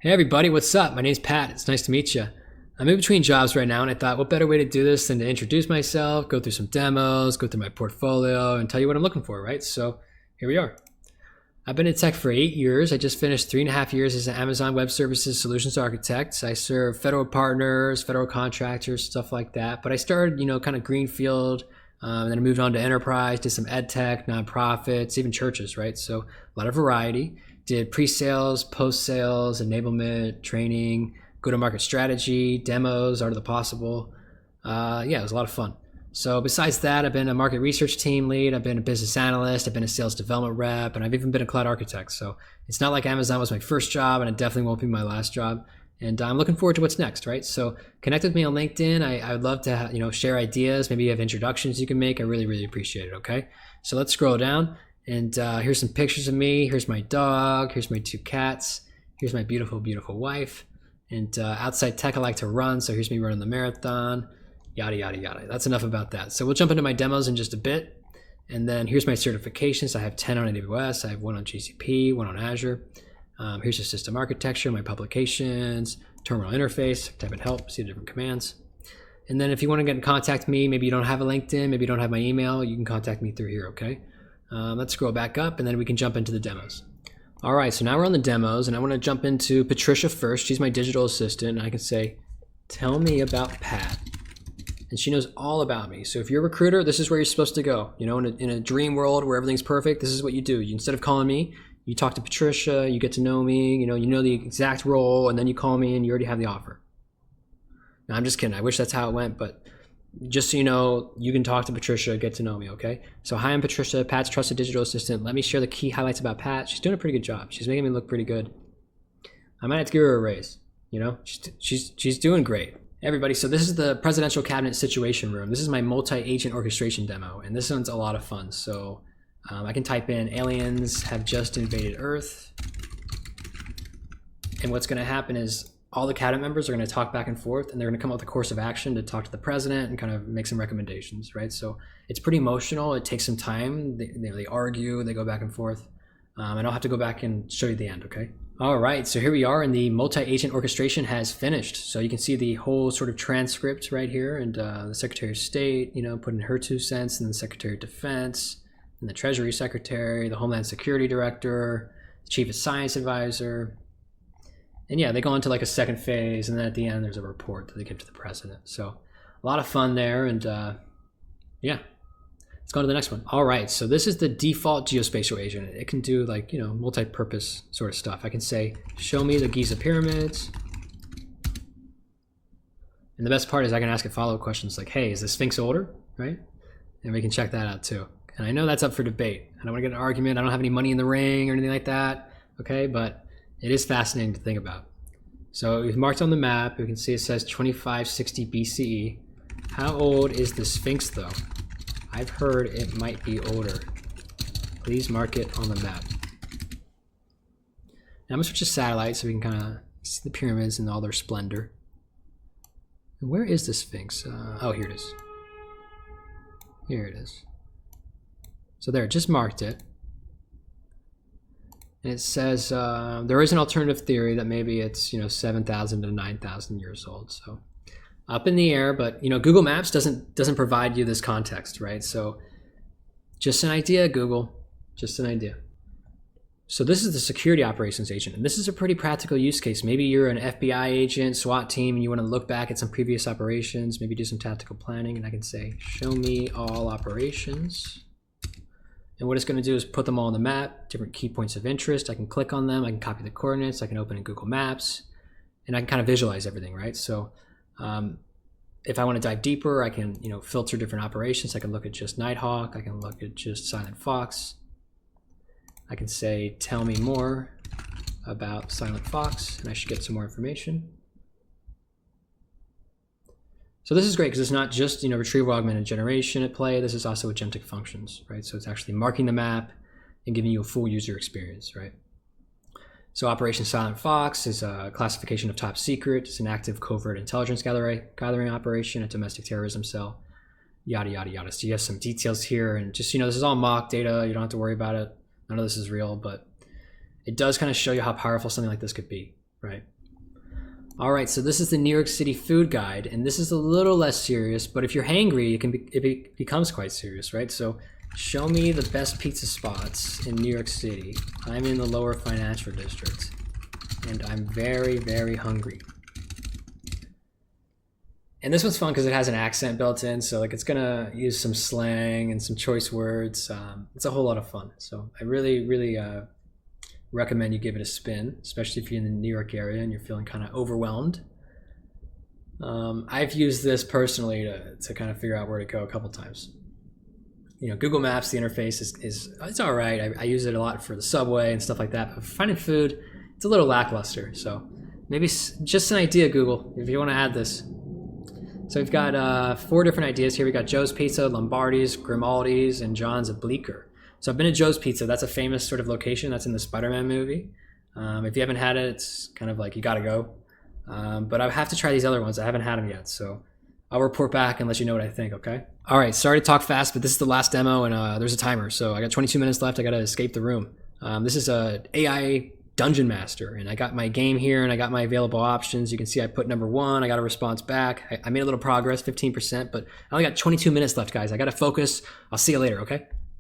Hey everybody, what's up? My name's Pat. It's nice to meet you. I'm in between jobs right now, and I thought, what better way to do this than to introduce myself, go through some demos, go through my portfolio, and tell you what I'm looking for, right? So here we are. I've been in tech for 8 years. I just finished 3.5 years as an Amazon Web Services Solutions Architect. I serve federal partners, federal contractors, stuff like that. But I started, kind of greenfield, and then I moved on to enterprise, did some ed tech, nonprofits, even churches, right? So a lot of variety. Did pre-sales, post-sales, enablement, training, go-to-market strategy, demos, art of the possible. It was a lot of fun. So besides that, I've been a market research team lead, I've been a business analyst, I've been a sales development rep, and I've even been a cloud architect. So it's not like Amazon was my first job, and it definitely won't be my last job. And I'm looking forward to what's next, right? So connect with me on LinkedIn. I would love to share ideas. Maybe you have introductions you can make. I really, really appreciate it, okay? So let's scroll down. And here's some pictures of me. Here's my dog. Here's my 2 cats. Here's my beautiful, beautiful wife. And outside tech, I like to run. So here's me running the marathon. Yada, yada, yada. That's enough about that. So we'll jump into my demos in just a bit. And then here's my certifications. I have 10 on AWS. I have 1 on GCP, 1 on Azure. Here's the system architecture, my publications, terminal interface. Type in help, see the different commands. And then if you want to get in contact with me, maybe you don't have a LinkedIn, maybe you don't have my email, you can contact me through here, okay? Let's scroll back up and then we can jump into the demos. All right, so now we're on the demos and I want to jump into Patricia first. She's my digital assistant and I can say, tell me about Pat. And she knows all about me. So if you're a recruiter, this is where you're supposed to go. In a dream world where everything's perfect, this is what you do. Instead of calling me, you talk to Patricia, you get to know me, you know the exact role, and then you call me and you already have the offer. Now, I'm just kidding. I wish that's how it went, but just so you know, you can talk to Patricia, get to know me, okay? So hi, I'm Patricia, Pat's trusted digital assistant. Let me share the key highlights about Pat. She's doing a pretty good job. She's making me look pretty good. I might have to give her a raise, She's doing great. Everybody, so this is the presidential cabinet situation room. This is my multi-agent orchestration demo, and this one's a lot of fun. So I can type in aliens have just invaded Earth. And what's gonna happen is all the cabinet members are going to talk back and forth, and they're going to come up with a course of action to talk to the president and kind of make some recommendations, right? So it's pretty emotional. It takes some time. They argue, they go back and forth. And I'll have to go back and show you the end, okay? All right, so here we are, and the multi-agent orchestration has finished. So you can see the whole sort of transcript right here, and the Secretary of State, put in her 2 cents, and the Secretary of Defense, and the Treasury Secretary, the Homeland Security Director, the Chief of Science Advisor. And yeah, they go into like a second phase, and then at the end there's a report that they give to the president. So a lot of fun there, and let's go on to the next one. All right, so this is the default geospatial agent. It can do like, multi-purpose sort of stuff. I can say, show me the Giza pyramids. And the best part is I can ask it follow-up questions like, hey, is the Sphinx older, right? And we can check that out too. And I know that's up for debate. I don't want to get in an argument. I don't have any money in the ring or anything like that, okay? But it is fascinating to think about. So we've marked on the map. We can see it says 2560 BCE. How old is the Sphinx though? I've heard it might be older. Please mark it on the map. Now I'm gonna switch to satellite so we can kind of see the pyramids in all their splendor. And where is the Sphinx? Oh, here it is. Here it is. So there, just marked it. And it says there is an alternative theory that maybe it's 7,000 to 9,000 years old. So up in the air, but Google Maps doesn't provide you this context, right? So just an idea, Google, just an idea. So this is the security operations agent, and this is a pretty practical use case. Maybe you're an FBI agent, SWAT team, and you want to look back at some previous operations, maybe do some tactical planning, and I can say, show me all operations. And what it's going to do is put them all on the map, different key points of interest. I can click on them, I can copy the coordinates, I can open in Google Maps, and I can kind of visualize everything, right? So if I want to dive deeper, I can filter different operations. I can look at just Nighthawk, I can look at just Silent Fox. I can say, tell me more about Silent Fox, and I should get some more information. So this is great because it's not just retrieval augmented generation at play. This is also agentic functions, right? So it's actually marking the map and giving you a full user experience, right? So Operation Silent Fox is a classification of top secret. It's an active covert intelligence gathering operation, a domestic terrorism cell, yada, yada, yada. So you have some details here, and just this is all mock data. You don't have to worry about it. None of this is real, but it does kind of show you how powerful something like this could be, right? All right, so this is the New York City food guide, and this is a little less serious, but if you're hangry, it becomes quite serious, right? So show me the best pizza spots in New York City. I'm in the lower financial district, and I'm very, very hungry. And this one's fun because it has an accent built in, so like it's gonna use some slang and some choice words. It's a whole lot of fun. So I really, really recommend you give it a spin, especially if you're in the New York area and you're feeling kind of overwhelmed. I've used this personally to kind of figure out where to go a couple times. You know, Google Maps, the interface is it's all right. I use it a lot for the subway and stuff like that. But for finding food, it's a little lackluster. So maybe just an idea, Google, if you want to add this. So we've got 4 different ideas here. We got Joe's Pizza, Lombardi's, Grimaldi's, and John's of Bleecker. So I've been to Joe's Pizza. That's a famous sort of location. That's in the Spider-Man movie. If you haven't had it, it's kind of like you got to go. But I have to try these other ones. I haven't had them yet. So I'll report back and let you know what I think, okay? All right, sorry to talk fast, but this is the last demo, and there's a timer. So I got 22 minutes left. I got to escape the room. This is a AI Dungeon Master, and I got my game here, and I got my available options. You can see I put number 1. I got a response back. I made a little progress, 15%, but I only got 22 minutes left, guys. I got to focus. I'll see you later, okay?